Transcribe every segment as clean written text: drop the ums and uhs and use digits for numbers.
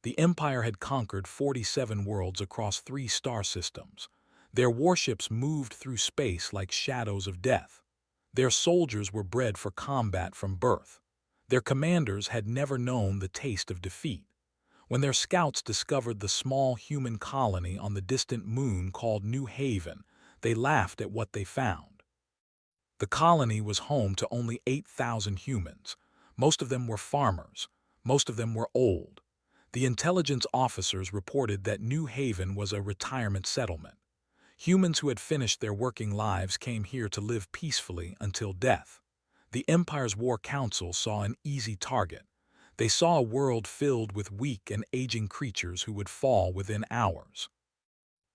The Empire had conquered 47 worlds across 3 star systems. Their warships moved through space like shadows of death. Their soldiers were bred for combat from birth. Their commanders had never known the taste of defeat. When their scouts discovered the small human colony on the distant moon called New Haven, they laughed at what they found. The colony was home to only 8,000 humans. Most of them were farmers. Most of them were old. The intelligence officers reported that New Haven was a retirement settlement. Humans who had finished their working lives came here to live peacefully until death. The Empire's War Council saw an easy target. They saw a world filled with weak and aging creatures who would fall within hours.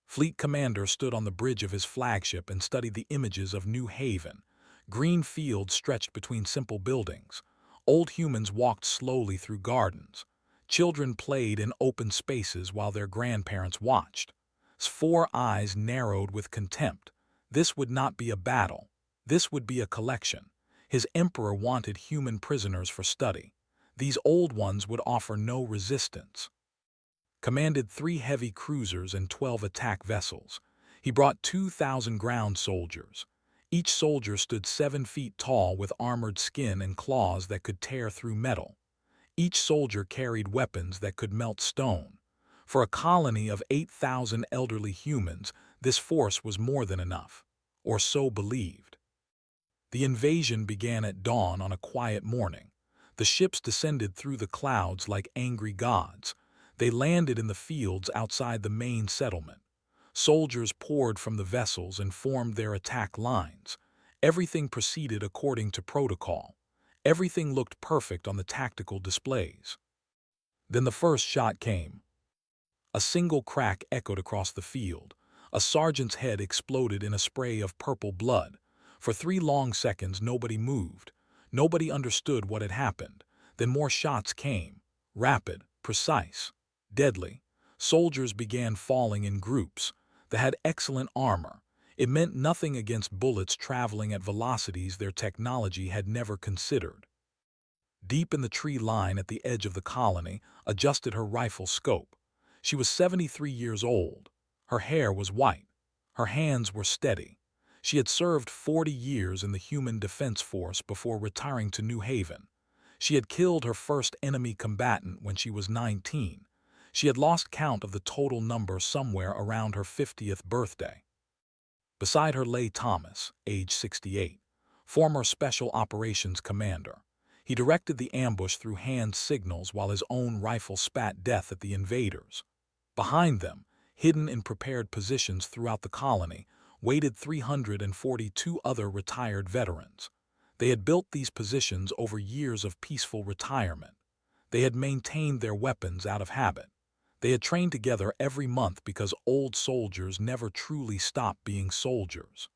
Fleet Commander stood on the bridge of his flagship and studied the images of New Haven. Green fields stretched between simple buildings. Old humans walked slowly through gardens. Children played in open spaces while their grandparents watched. Four eyes narrowed with contempt. This would not be a battle. This would be a collection. His emperor wanted human prisoners for study. These old ones would offer no resistance. Commanded 3 heavy cruisers and 12 attack vessels. He brought 2,000 ground soldiers. Each soldier stood 7 feet tall with armored skin and claws that could tear through metal. Each soldier carried weapons that could melt stone. For a colony of 8,000 elderly humans, this force was more than enough, or so believed. The invasion began at dawn on a quiet morning. The ships descended through the clouds like angry gods. They landed in the fields outside the main settlement. Soldiers poured from the vessels and formed their attack lines. Everything proceeded according to protocol. Everything looked perfect on the tactical displays. Then the first shot came. A single crack echoed across the field. A sergeant's head exploded in a spray of purple blood. For 3 long seconds nobody moved. Nobody understood what had happened. Then more shots came. Rapid, precise, deadly. Soldiers began falling in groups. They had excellent armor. It meant nothing against bullets traveling at velocities their technology had never considered. Deep in the tree line at the edge of the colony, adjusted her rifle scope. She was 73 years old. Her hair was white. Her hands were steady. She had served 40 years in the Human Defense Force before retiring to New Haven. She had killed her first enemy combatant when she was 19. She had lost count of the total number somewhere around her 50th birthday. Beside her lay Thomas, age 68, former Special Operations Commander. He directed the ambush through hand signals while his own rifle spat death at the invaders. Behind them, hidden in prepared positions throughout the colony, waited 342 other retired veterans. They had built these positions over years of peaceful retirement. They had maintained their weapons out of habit. They had trained together every month because old soldiers never truly stop being soldiers.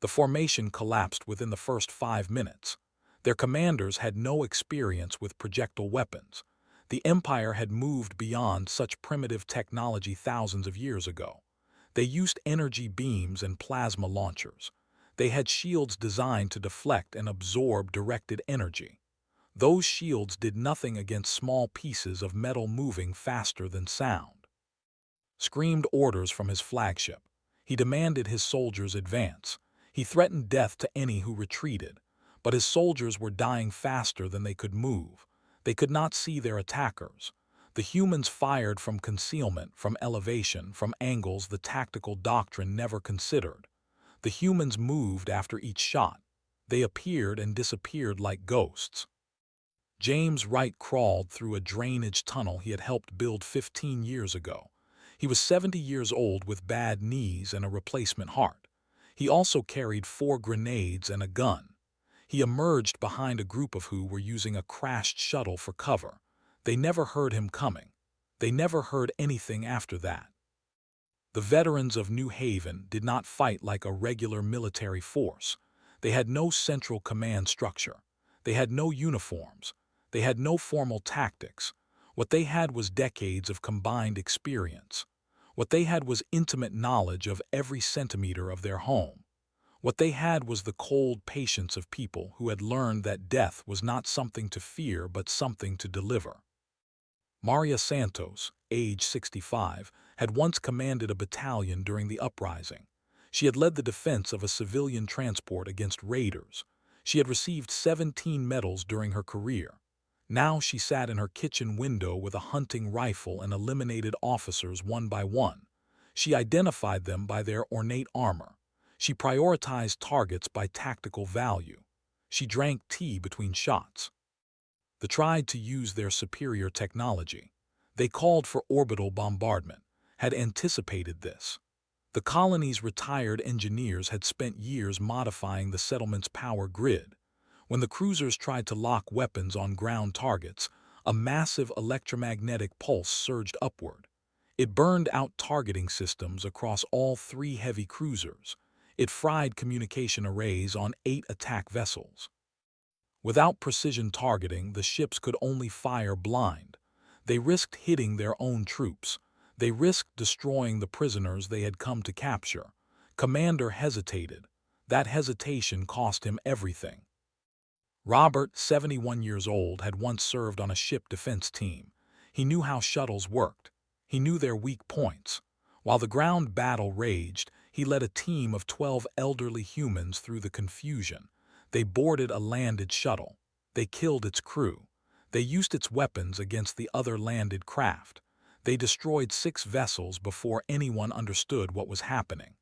The formation collapsed within the first 5 minutes. Their commanders had no experience with projectile weapons. The Empire had moved beyond such primitive technology thousands of years ago. They used energy beams and plasma launchers. They had shields designed to deflect and absorb directed energy. Those shields did nothing against small pieces of metal moving faster than sound. Screamed orders from his flagship. He demanded his soldiers advance. He threatened death to any who retreated. But his soldiers were dying faster than they could move. They could not see their attackers. The humans fired from concealment, from elevation, from angles the tactical doctrine never considered. The humans moved after each shot. They appeared and disappeared like ghosts. James Wright crawled through a drainage tunnel he had helped build 15 years ago. He was 70 years old with bad knees and a replacement heart. He also carried 4 grenades and a gun. He emerged behind a group of who were using a crashed shuttle for cover. They never heard him coming. They never heard anything after that. The veterans of New Haven did not fight like a regular military force. They had no central command structure. They had no uniforms. They had no formal tactics. What they had was decades of combined experience. What they had was intimate knowledge of every centimeter of their home. What they had was the cold patience of people who had learned that death was not something to fear but something to deliver. Maria Santos, age 65, had once commanded a battalion during the uprising. She had led the defense of a civilian transport against raiders. She had received 17 medals during her career. Now she sat in her kitchen window with a hunting rifle and eliminated officers one by one. She identified them by their ornate armor. She prioritized targets by tactical value. She drank tea between shots. They tried to use their superior technology. They called for orbital bombardment, had anticipated this. The colony's retired engineers had spent years modifying the settlement's power grid. When the cruisers tried to lock weapons on ground targets, a massive electromagnetic pulse surged upward. It burned out targeting systems across all 3 heavy cruisers. It fried communication arrays on 8 attack vessels. Without precision targeting, the ships could only fire blind. They risked hitting their own troops. They risked destroying the prisoners they had come to capture. Commander hesitated. That hesitation cost him everything. Robert, 71 years old, had once served on a ship defense team. He knew how shuttles worked. He knew their weak points. While the ground battle raged, he led a team of 12 elderly humans through the confusion. They boarded a landed shuttle. They killed its crew. They used its weapons against the other landed craft. They destroyed 6 vessels before anyone understood what was happening.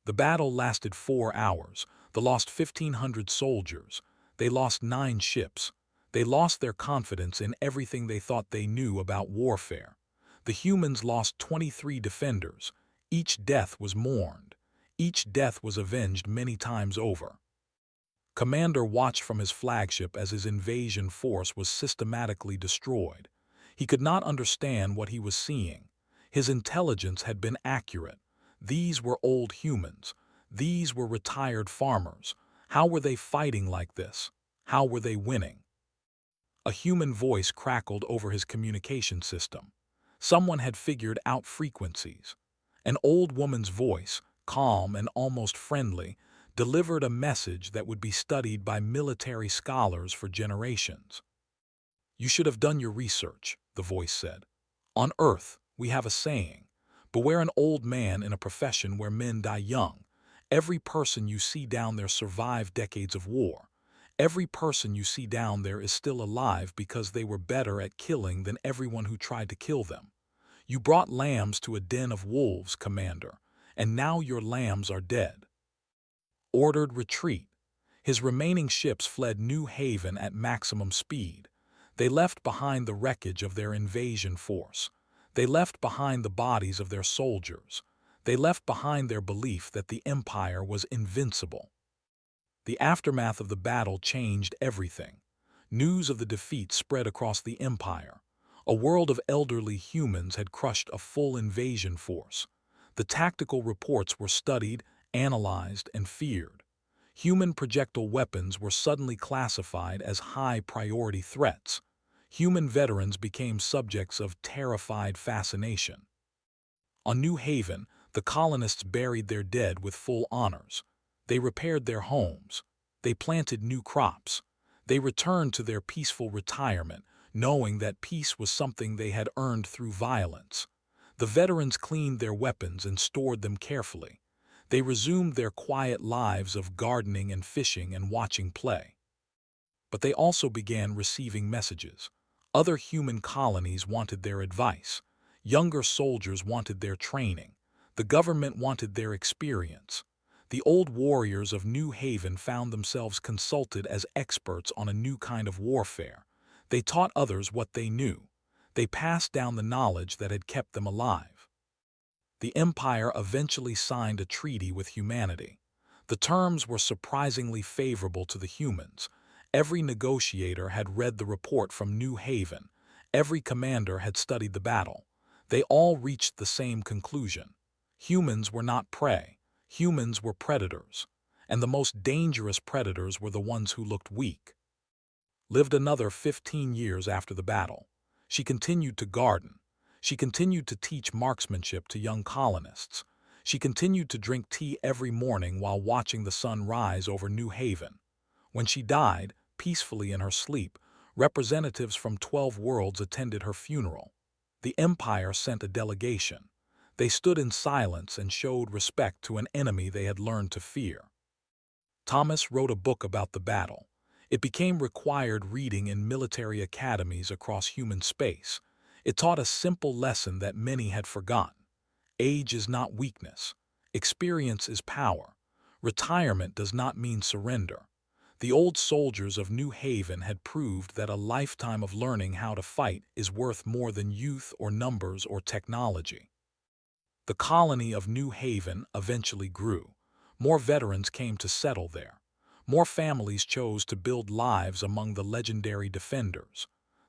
The battle lasted 4 hours. They lost 1,500 soldiers. They lost 9 ships. They lost their confidence in everything they thought they knew about warfare. The humans lost 23 defenders. Each death was mourned. Each death was avenged many times over. Commander watched from his flagship as his invasion force was systematically destroyed. He could not understand what he was seeing. His intelligence had been accurate. These were old humans. These were retired farmers. How were they fighting like this? How were they winning? A human voice crackled over his communication system. Someone had figured out frequencies. An old woman's voice, calm and almost friendly, delivered a message that would be studied by military scholars for generations. "You should have done your research," the voice said. "On Earth, we have a saying, beware an old man in a profession where men die young. Every person you see down there survived decades of war. Every person you see down there is still alive because they were better at killing than everyone who tried to kill them. You brought lambs to a den of wolves, Commander, and now your lambs are dead." Ordered retreat. His remaining ships fled New Haven at maximum speed. They left behind the wreckage of their invasion force. They left behind the bodies of their soldiers. They left behind their belief that the Empire was invincible. The aftermath of the battle changed everything. News of the defeat spread across the Empire. A world of elderly humans had crushed a full invasion force. The tactical reports were studied, analyzed, and feared. Human projectile weapons were suddenly classified as high-priority threats. Human veterans became subjects of terrified fascination. On New Haven, the colonists buried their dead with full honors. They repaired their homes. They planted new crops. They returned to their peaceful retirement, knowing that peace was something they had earned through violence. The veterans cleaned their weapons and stored them carefully. They resumed their quiet lives of gardening and fishing and watching play. But they also began receiving messages. Other human colonies wanted their advice. Younger soldiers wanted their training. The government wanted their experience. The old warriors of New Haven found themselves consulted as experts on a new kind of warfare. They taught others what they knew. They passed down the knowledge that had kept them alive. The Empire eventually signed a treaty with humanity. The terms were surprisingly favorable to the humans. Every negotiator had read the report from New Haven. Every commander had studied the battle. They all reached the same conclusion. Humans were not prey. Humans were predators. And the most dangerous predators were the ones who looked weak. Lived another 15 years after the battle. She continued to garden. She continued to teach marksmanship to young colonists. She continued to drink tea every morning while watching the sun rise over New Haven. When she died, peacefully in her sleep, Representatives from 12 worlds attended her funeral. The Empire sent a delegation. They stood in silence and showed respect to an enemy they had learned to fear. Thomas wrote a book about the battle. It became required reading in military academies across human space. It taught a simple lesson that many had forgotten. Age is not weakness. Experience is power. Retirement does not mean surrender. The old soldiers of New Haven had proved that a lifetime of learning how to fight is worth more than youth or numbers or technology. The colony of New Haven eventually grew. More veterans came to settle there. More families chose to build lives among the legendary defenders.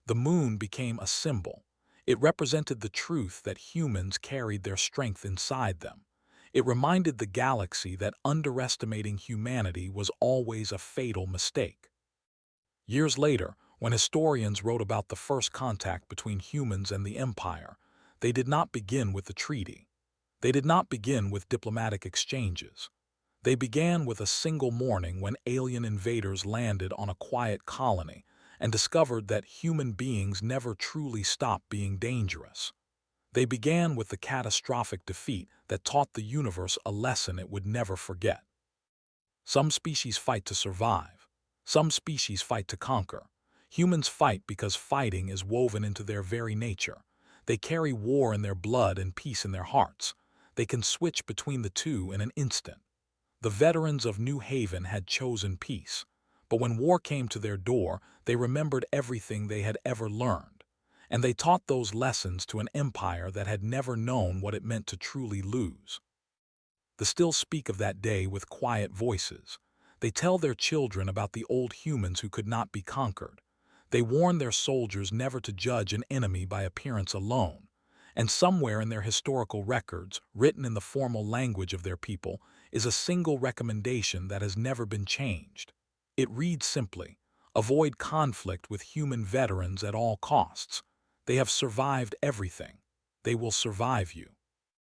The moon became a symbol. It represented the truth that humans carried their strength inside them. It reminded the galaxy that underestimating humanity was always a fatal mistake. Years later, when historians wrote about the first contact between humans and the Empire, they did not begin with a treaty. They did not begin with diplomatic exchanges. They began with a single morning when alien invaders landed on a quiet colony and discovered that human beings never truly stopped being dangerous. They began with the catastrophic defeat that taught the universe a lesson it would never forget. Some species fight to survive. Some species fight to conquer. Humans fight because fighting is woven into their very nature. They carry war in their blood and peace in their hearts. They can switch between the two in an instant. The veterans of New Haven had chosen peace, but when war came to their door, they remembered everything they had ever learned, and they taught those lessons to an empire that had never known what it meant to truly lose. They still speak of that day with quiet voices. They tell their children about the old humans who could not be conquered. They warn their soldiers never to judge an enemy by appearance alone. And somewhere in their historical records, written in the formal language of their people, is a single recommendation that has never been changed. It reads simply, avoid conflict with human veterans at all costs. They have survived everything. They will survive you.